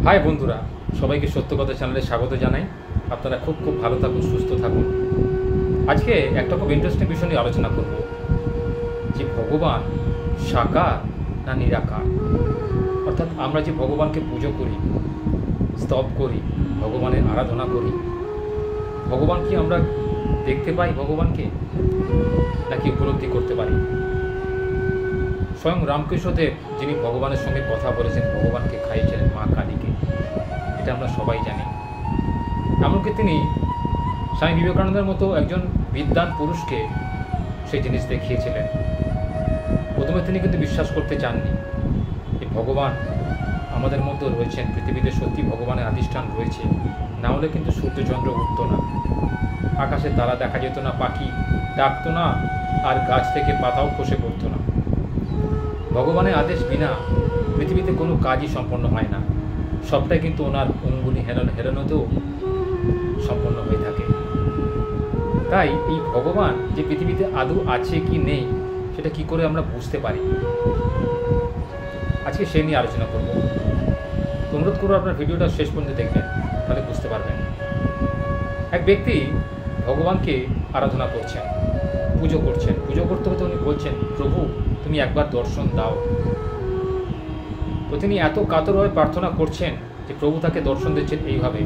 High বন্ধুরা, সবাইকে সত্য কথা চ্যানেলে স্বাগত জানাই। আপনারা খুব ভালো থাকুন, সুস্থ থাকুন। আজকে একটা খুব ইন্টারেস্টিং বিষয় নিয়ে আলোচনা করব যে ভগবান সাকার না নিরাকার। অর্থাৎ আমরা যে ভগবানকে পুজো করি, স্তব করি, ভগবানের আরাধনা করি, ভগবান কি আমরা দেখতে পাই ভগবানকে, নাকি উপলব্ধি করতে পারি? স্বয়ং রামকৃষ্ণদেব, যিনি ভগবানের সঙ্গে কথা বলেছেন, ভগবানকে খাইয়েছিলেন মা কালীকে, এটা আমরা সবাই জানি। এমনকি তিনি স্বামী বিবেকানন্দের মতো একজন বিদ্বান পুরুষকে সেই জিনিস দেখিয়েছিলেন। প্রথমে তিনি কিন্তু বিশ্বাস করতে চাননি যে ভগবান আমাদের মধ্যে রয়েছেন, পৃথিবীতে সত্যি ভগবানের আধিষ্ঠান রয়েছে। না হলে কিন্তু সূর্যচন্দ্র উঠত না, আকাশে তারা দেখা যেত না, পাখি ডাকতো না, আর গাছ থেকে পাতাও খসে পড়তো না। ভগবানের আদেশ বিনা পৃথিবীতে কোনো কাজই সম্পন্ন হয় না। সবটাই কিন্তু ওনার অঙ্গুলি হেরানোতেও সম্পন্ন হয়ে থাকে। তাই এই ভগবান যে পৃথিবীতে আদৌ আছে কি নেই, সেটা কি করে আমরা বুঝতে পারি, আজকে সে নিয়ে আলোচনা করব। অনুরোধ করব আপনার ভিডিওটা শেষ পর্যন্ত দেখবেন, তাহলে বুঝতে পারবেন। এক ব্যক্তি ভগবানকে আরাধনা করছেন, পুজো করছেন। পুজো করতে করতে উনি বলছেন, প্রভু তুমি একবার দর্শন দাও। তো তিনি এত কাতরভাবে প্রার্থনা করছেন যে প্রভু তাকে দর্শন দিচ্ছেন এইভাবে।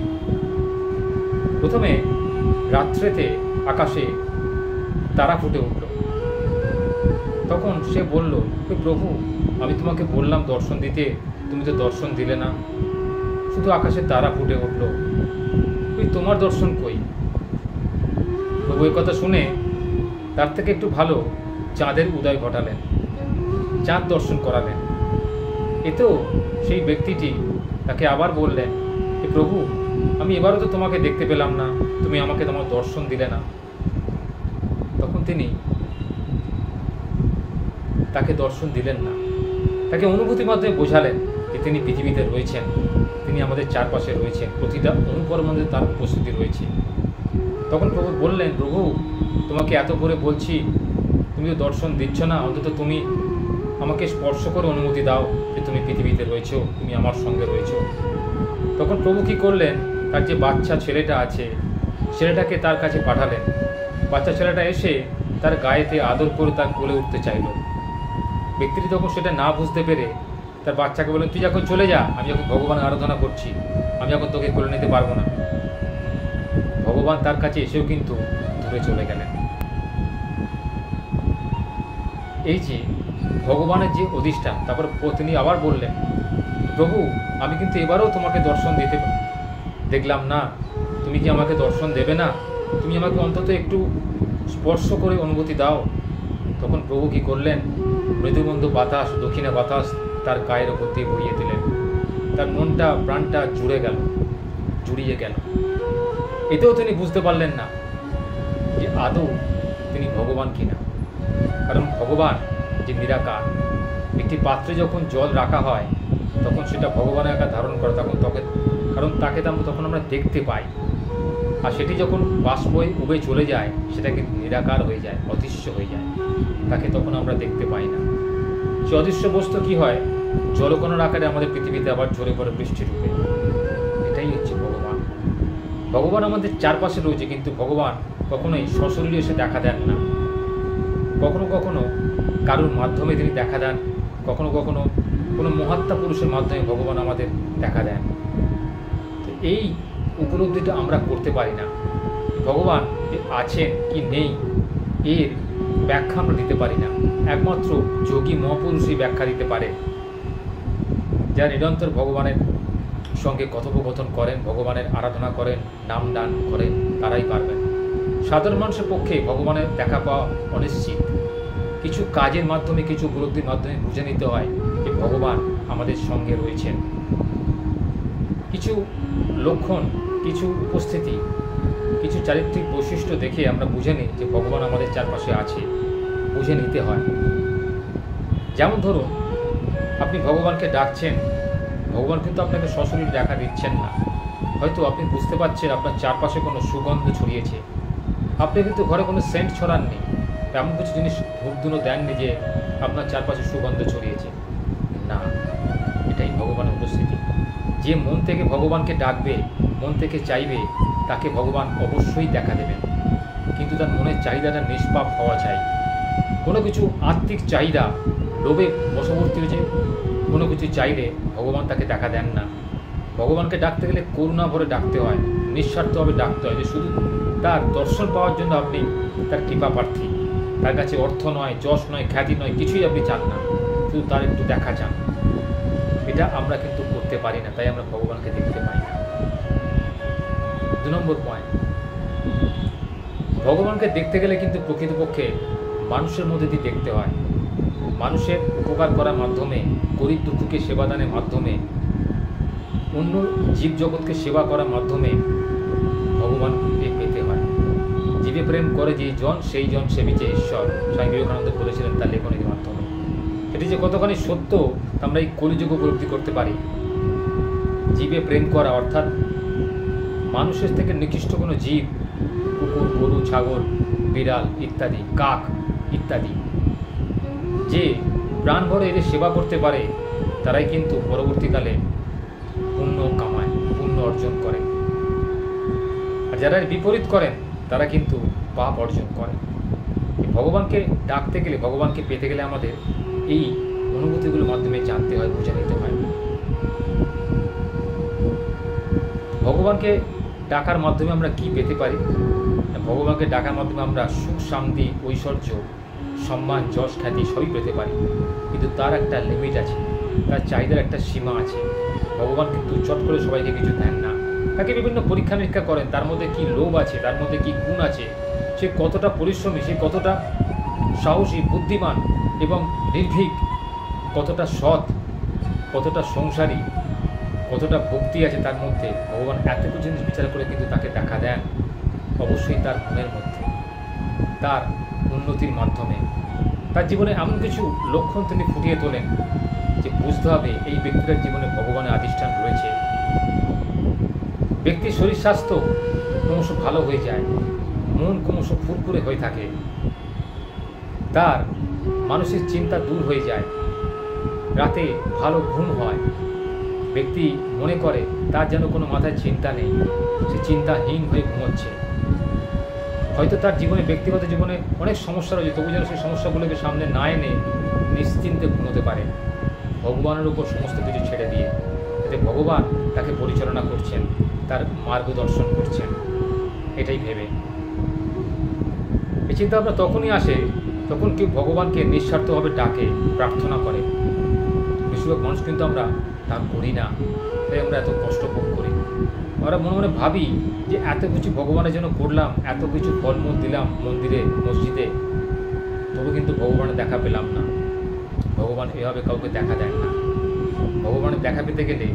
প্রথমে রাত্রেতে আকাশে তারা ফুটে উঠল। তখন সে বলল, প্রভু আমি তোমাকে বললাম দর্শন দিতে, তুমি তো দর্শন দিলে না, শুধু আকাশে তারা ফুটে উঠল, তোমার দর্শন কই? প্রভু এই কথা শুনে তার থেকে একটু ভালো চাঁদের উদয় ঘটালেন, চাঁদ দর্শন করালেন। এতেও সেই ব্যক্তিটি তাকে আবার বললেন, প্রভু আমি এবারও তো তোমাকে দেখতে পেলাম না, তুমি আমাকে তোমার দর্শন দিলে না। তখন তিনি তাকে দর্শন দিলেন না, তাকে অনুভূতির মাধ্যমে বোঝালেন যে তিনি পৃথিবীতে রয়েছেন, তিনি আমাদের চারপাশে রয়েছেন, প্রতিটা অনুকর্মের মধ্যে তার উপস্থিতি রয়েছে। তখন প্রভু বললেন, প্রভু তোমাকে এত করে বলছি, তুমি তো দর্শন দিচ্ছ না, অন্তত তুমি আমাকে স্পর্শ করে অনুমতি দাও যে তুমি পৃথিবীতে রয়েছো, তুমি আমার সঙ্গে রয়েছো। তখন প্রভু কী করলেন, তার যে বাচ্চা ছেলেটা আছে, ছেলেটাকে তার কাছে পাঠালেন। বাচ্চা ছেলেটা এসে তার গায়েতে আদর করে তার কোলে উঠতে চাইল। ব্যক্তিটি তখন সেটা না বুঝতে পেরে তার বাচ্চাকে বললেন, তুই যখন চলে যা, আমি যখন ভগবানের আরাধনা করছি, আমি এখন তোকে কোলে নিতে পারবো না। ভগবান তার কাছে এসেও কিন্তু দূরে চলে গেলেন। এই যে ভগবানের যে অধিষ্ঠান, তারপর তিনি আবার বললেন, প্রভু আমি কিন্তু এবারও তোমাকে দর্শন দিতে দেখলাম না, তুমি কি আমাকে দর্শন দেবে না? তুমি আমাকে অন্তত একটু স্পর্শ করে অনুভূতি দাও। তখন প্রভু কী করলেন, মৃদুমন্দ বাতাস, দক্ষিণা বাতাস তার গায়ের ওপর দিয়ে বইয়ে দিলেন। তার মনটা প্রাণটা জুড়িয়ে গেল। এতেও তিনি বুঝতে পারলেন না যে আদৌ তিনি ভগবান কিনা। কারণ ভগবান যে নিরাকার, একটি পাত্রে যখন জল রাখা হয় তখন সেটা ভগবানের আকার ধারণ করে, কারণ তাকে তখন আমরা দেখতে পাই। আর সেটি যখন বাষ্প হয়ে উবে চলে যায়, সেটা কিন্তু নিরাকার হয়ে যায়, অদৃশ্য হয়ে যায়, তাকে তখন আমরা দেখতে পাই না। সে অদৃশ্য বস্তু কী হয়, জলকণার আকারে আমাদের পৃথিবীতে আবার ঝরে পড়ে বৃষ্টি রূপে। এটাই হচ্ছে ভগবান। ভগবান আমাদের চারপাশে রয়েছে, কিন্তু ভগবান কখনোই সশরীরে এসে দেখা দেন না। কখনো কখনো কারোর মাধ্যমে তিনি দেখা দেন, কখনো কখনো কোনো মহাত্মা পুরুষের মাধ্যমে ভগবান আমাদের দেখা দেন। তো এই উপলব্ধিটা আমরা করতে পারি না। ভগবান যে আছেন কি নেই, এর ব্যাখ্যা আমরা দিতে পারি না। একমাত্র যোগী মহাপুরুষই ব্যাখ্যা দিতে পারে, যারা নিরন্তর ভগবানের সঙ্গে কথোপকথন করেন, ভগবানের আরাধনা করেন, নাম দান করেন, তারাই পারবেন। সাধারণ মানুষের পক্ষে ভগবানের দেখা পাওয়া অনিশ্চিত। কিছু কাজের মাধ্যমে, কিছু উপলব্ধির মাধ্যমে বুঝে নিতে হয় যে ভগবান আমাদের সঙ্গে রয়েছেন। কিছু লক্ষণ, কিছু উপস্থিতি, কিছু চারিত্রিক বৈশিষ্ট্য দেখে আমরা বুঝে নিই যে ভগবান আমাদের চারপাশে আছে, বুঝে নিতে হয়। যেমন ধরুন, আপনি ভগবানকে ডাকছেন, ভগবান কিন্তু আপনাকে সশরীরে দেখা দিচ্ছেন না। হয়তো আপনি বুঝতে পারছেন আপনার চারপাশে কোনো সুগন্ধ ছড়িয়েছে, আপনি কিন্তু ঘরে কোনো সেন্ট ছড়াননি, এমন কিছু জিনিস ধূপধুনো দেননি যে আপনার চারপাশে সুগন্ধ ছড়িয়েছে না, এটাই ভগবানের উপস্থিতি। যে মন থেকে ভগবানকে ডাকবে, মন থেকে চাইবে, তাকে ভগবান অবশ্যই দেখা দেবেন। কিন্তু তার মনের চাহিদাটা নিষ্পাপ হওয়া চাই। কোনো কিছু আত্মিক চাহিদা, লোভে বশবর্তী হয়েছে কোনো কিছু চাইলে ভগবান তাকে দেখা দেন না। ভগবানকে ডাকতে গেলে করুণা ভরে ডাকতে হয়, নিঃস্বার্থভাবে ডাকতে হয়, যে শুধু তার দর্শন পাওয়ার জন্য আপনি তার কৃপা প্রার্থী। তার কাছে অর্থ নয়, যশ নয়, খ্যাতি নয়, কিছুই আপনি চান না, শুধু তার একটু দেখা চান। এটা আমরা কিন্তু করতে পারি না, তাই আমরা ভগবানকে দেখতে পাই না। 2 নম্বর পয়েন্ট, ভগবানকে দেখতে গেলে কিন্তু প্রকৃতপক্ষে মানুষের মধ্যে দিয়ে দেখতে হয়। মানুষের উপকার করার মাধ্যমে, গরিব দুঃখকে সেবাদানের মাধ্যমে, অন্য জীবজগৎকে সেবা করার মাধ্যমে ভগবানকে পেতে হয়। জীবে প্রেম করে যে জন, সেই জন সেবিছে ঈশ্বর, স্বামী বিবেকানন্দ বলেছিলেন তার লেখনীর মাধ্যমে। এটি যে কতখানি সত্য আমরা এই কলিযুগে উপলব্ধি করতে পারি। জীবে প্রেম করা অর্থাৎ মানুষের থেকে নিকৃষ্ট কোনো জীব, কুকুর, গরু, ছাগল, বিড়াল ইত্যাদি, কাক ইত্যাদি, যে প্রাণ ভরে এদের সেবা করতে পারে, তারাই কিন্তু পরবর্তীকালে পুণ্য কামায়, পুণ্য অর্জন করে। আর যারা বিপরীত করেন তারা কিন্তু পাপ অর্জন করে। ভগবানকে ডাকতে গেলে, ভগবানকে পেতে গেলে আমাদের এই অনুভূতিগুলোর মাধ্যমে জানতে হয়, বুঝে নিতে হয়। ভগবানকে ডাকার মাধ্যমে আমরা কি পেতে পারি? ভগবানকে ডাকার মাধ্যমে আমরা সুখ, শান্তি, ঐশ্বর্য, সম্মান, যশ, খ্যাতি সবই পেতে পারি। কিন্তু তার একটা লিমিট আছে, তার চাহিদার একটা সীমা আছে। ভগবান কিন্তু চট করে সবাইকে কিছু দেন না, তাকে বিভিন্ন পরীক্ষা নিরীক্ষা করেন। তার মধ্যে কি লোভ আছে, তার মধ্যে কি গুণ আছে, সে কতটা পরিশ্রমী, সে কতটা সাহসী, বুদ্ধিমান এবং নির্ভীক, কতটা সৎ, কতটা সংসারী, কতটা ভক্তি আছে তার মধ্যে। ভগবান এত কিছু জিনিস বিচার করে কিন্তু তাকে দেখা দেন, অবশ্যই তার মনের মধ্যে, তার উন্নতির মাধ্যমে। তার জীবনে এমন কিছু লক্ষণ তিনি ফুটিয়ে তোলেন যে বুঝতে হবে এই ব্যক্তিটার জীবনে ভগবানের আধিষ্ঠান রয়েছে। ব্যক্তির শরীর স্বাস্থ্য ক্রমশ ভালো হয়ে যায়, মন ক্রমশ ফুরফুরে হয়ে থাকে, তার মানসিক চিন্তা দূর হয়ে যায়, রাতে ভালো ঘুম হয়। ব্যক্তি মনে করে তার যেন কোনো মাথায় চিন্তা নেই, সে চিন্তাহীন হয়ে ঘুমোচ্ছে। হয়তো তার জীবনে, ব্যক্তিগত জীবনে অনেক সমস্যা রয়েছে, তবু যেন সেই সমস্যাগুলোকে সামনে না এনে নিশ্চিন্তে ঘুমোতে পারে, ভগবানের উপর সমস্ত কিছু ছেড়ে দিয়ে। এতে ভগবান তাকে পরিচালনা করছেন, তার মার্গদর্শন করছেন, এটাই ভেবে। এই চিন্তা ভাবনা তখনই আসে তখন কেউ ভগবানকে নিঃস্বার্থভাবে ডাকে, প্রার্থনা করে। বেশিরভাগ মানুষ কিন্তু আমরা তা করি না, তাই আমরা এত কষ্ট ভোগ করি। আমরা মনে মনে ভাবি যে এত কিছু ভগবানের জন্য করলাম, এত কিছু ফলমূল দিলাম মন্দিরে, মসজিদে, তবু কিন্তু ভগবানের দেখা পেলাম না। ভগবান এভাবে কাউকে দেখা দেন না। ভগবানের দেখা পেতে গেলে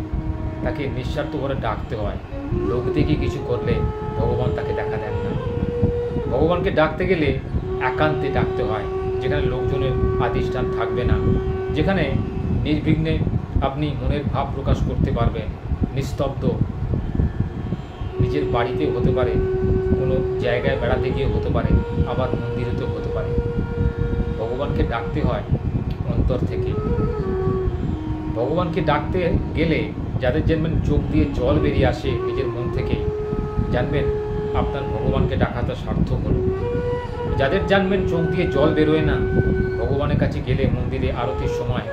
তাকে নিঃস্বার্থ করে ডাকতে হয়। লোক দেখে কিছু করলে ভগবান তাকে দেখা দেন না। ভগবানকে ডাকতে গেলে একান্তে ডাকতে হয়, যেখানে লোকজনের আধিষ্ঠান থাকবে না, যেখানে নির্বিঘ্নে আপনি মনের ভাব প্রকাশ করতে পারবেন, নিস্তব্ধ। নিজের বাড়িতে হতে পারে, কোনো জায়গায় বেড়াতে গিয়ে হতে পারে, আবার মন্দিরেতেও হতে পারে। ভগবানকে ডাকতে হয় অন্তর থেকে। ভগবানকে ডাকতে গেলে যাদের জানবেন চোখ দিয়ে জল বেরিয়ে আসে নিজের মন থেকে, জানবেন আপনার ভগবানকে ডাকাটা সার্থক হলো। যাদের জানবেন চোখ দিয়ে জল বেরোয় না, ভগবানের কাছে গেলে মন্দিরে আরতির সময়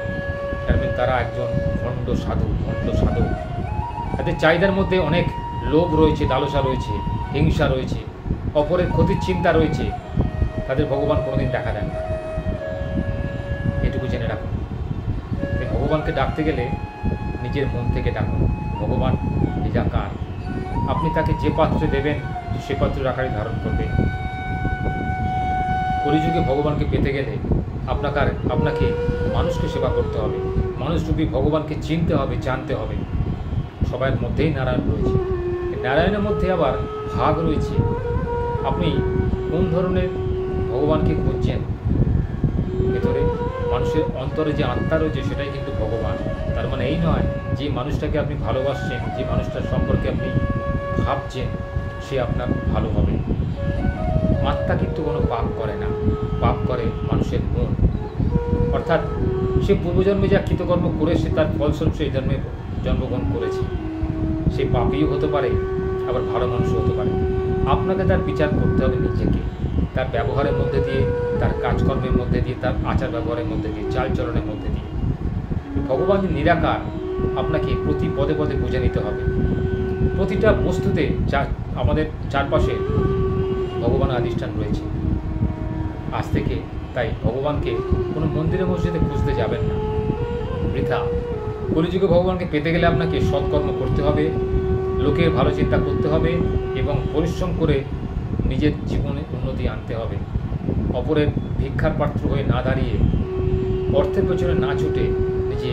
জানবেন তারা একজন ভণ্ড সাধু, ভণ্ড সাধক। তাদের চাহিদার মধ্যে অনেক লোভ রয়েছে, লালসা রয়েছে, হিংসা রয়েছে, অপরের ক্ষতির চিন্তা রয়েছে। তাদের ভগবান কোনোদিন দেখা দেন না, এটুকু জেনে রাখুন। ভগবানকে ডাকতে গেলে নিজের মন থেকে ডাকুন। ভগবান নিরাকার, আপনি তাকে যে পাত্রে দেবেন সে পাত্রের আকারই ধারণ করবে। কলিযুগে ভগবানকে পেতে গেলে আপনাকে মানুষকে সেবা করতে হবে, মানুষরূপী ভগবানকে চিনতে হবে, জানতে হবে। সবার মধ্যেই নারায়ণ রয়েছে, নারায়ণের মধ্যে আবার ভাগ রয়েছে। আপনি কোন ধরনের ভগবানকে খুঁজছেন? ভেতরে মানুষের অন্তরে যে আত্মা রয়েছে সেটাই কিন্তু ভগবান। তার মানে এই নয় যে মানুষটাকে আপনি ভালোবাসছেন, যে মানুষটার সম্পর্কে আপনি ভাবছেন সে আপনার ভালো হবে। আত্মা কিন্তু কোনো পাপ করে না, পাপ করে মানুষের মন। অর্থাৎ সে পূর্বজন্মে যা কৃতকর্ম করে সে তার ফলস্বরূপ সেই জন্মে জন্মগ্রহণ করেছে। সে পাপীও হতে পারে, আবার ভালো মানুষও হতে পারে। আপনাকে তার বিচার করতে হবে নিজেকে, তার ব্যবহারের মধ্যে দিয়ে, তার কাজকর্মের মধ্যে দিয়ে, তার আচার ব্যবহারের মধ্যে দিয়ে, চালচলনের মধ্যে দিয়ে। ভগবান নিরাকার আপনাকে প্রতি পদে পদে বুঝে নিতে হবে। প্রতিটা বস্তুতে আমাদের চারপাশে ভগবান আধিষ্ঠান রয়েছে। আজ থেকে তাই ভগবানকে কোনো মন্দিরে মসজিদে খুঁজতে যাবেন না, বৃথা। কলিযুগে ভগবানকে পেতে গেলে আপনাকে সৎকর্ম করতে হবে, লোকের ভালো চিন্তা করতে হবে এবং পরিশ্রম করে নিজের জীবনে উন্নতি আনতে হবে। অপরের ভিক্ষার পাত্র হয়ে না দাঁড়িয়ে, অর্থের পেছনে না ছুটে নিজে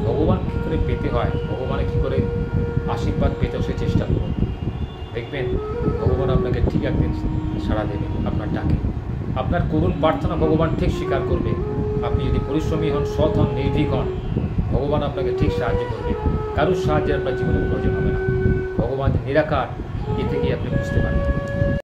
ভগবান কী করে পেতে হয়, ভগবানের কী করে আশীর্বাদ পেতে সে চেষ্টা করুন। দেখবেন ভগবান আপনাকে ঠিক একদিন সাড়া দেবে আপনার ডাকে। আপনার করুণ প্রার্থনা ভগবান ঠিক স্বীকার করবে। আপনি যদি পরিশ্রমী হন, সৎ হন, নির্ভীক হন, ভগবান আপনাকে ঠিক সাহায্য করবে। কারোর সাহায্যে আপনার জীবনে প্রয়োজন হবে না। ভগবান নিরাকার, এ থেকেই আপনি বুঝতে পারবেন।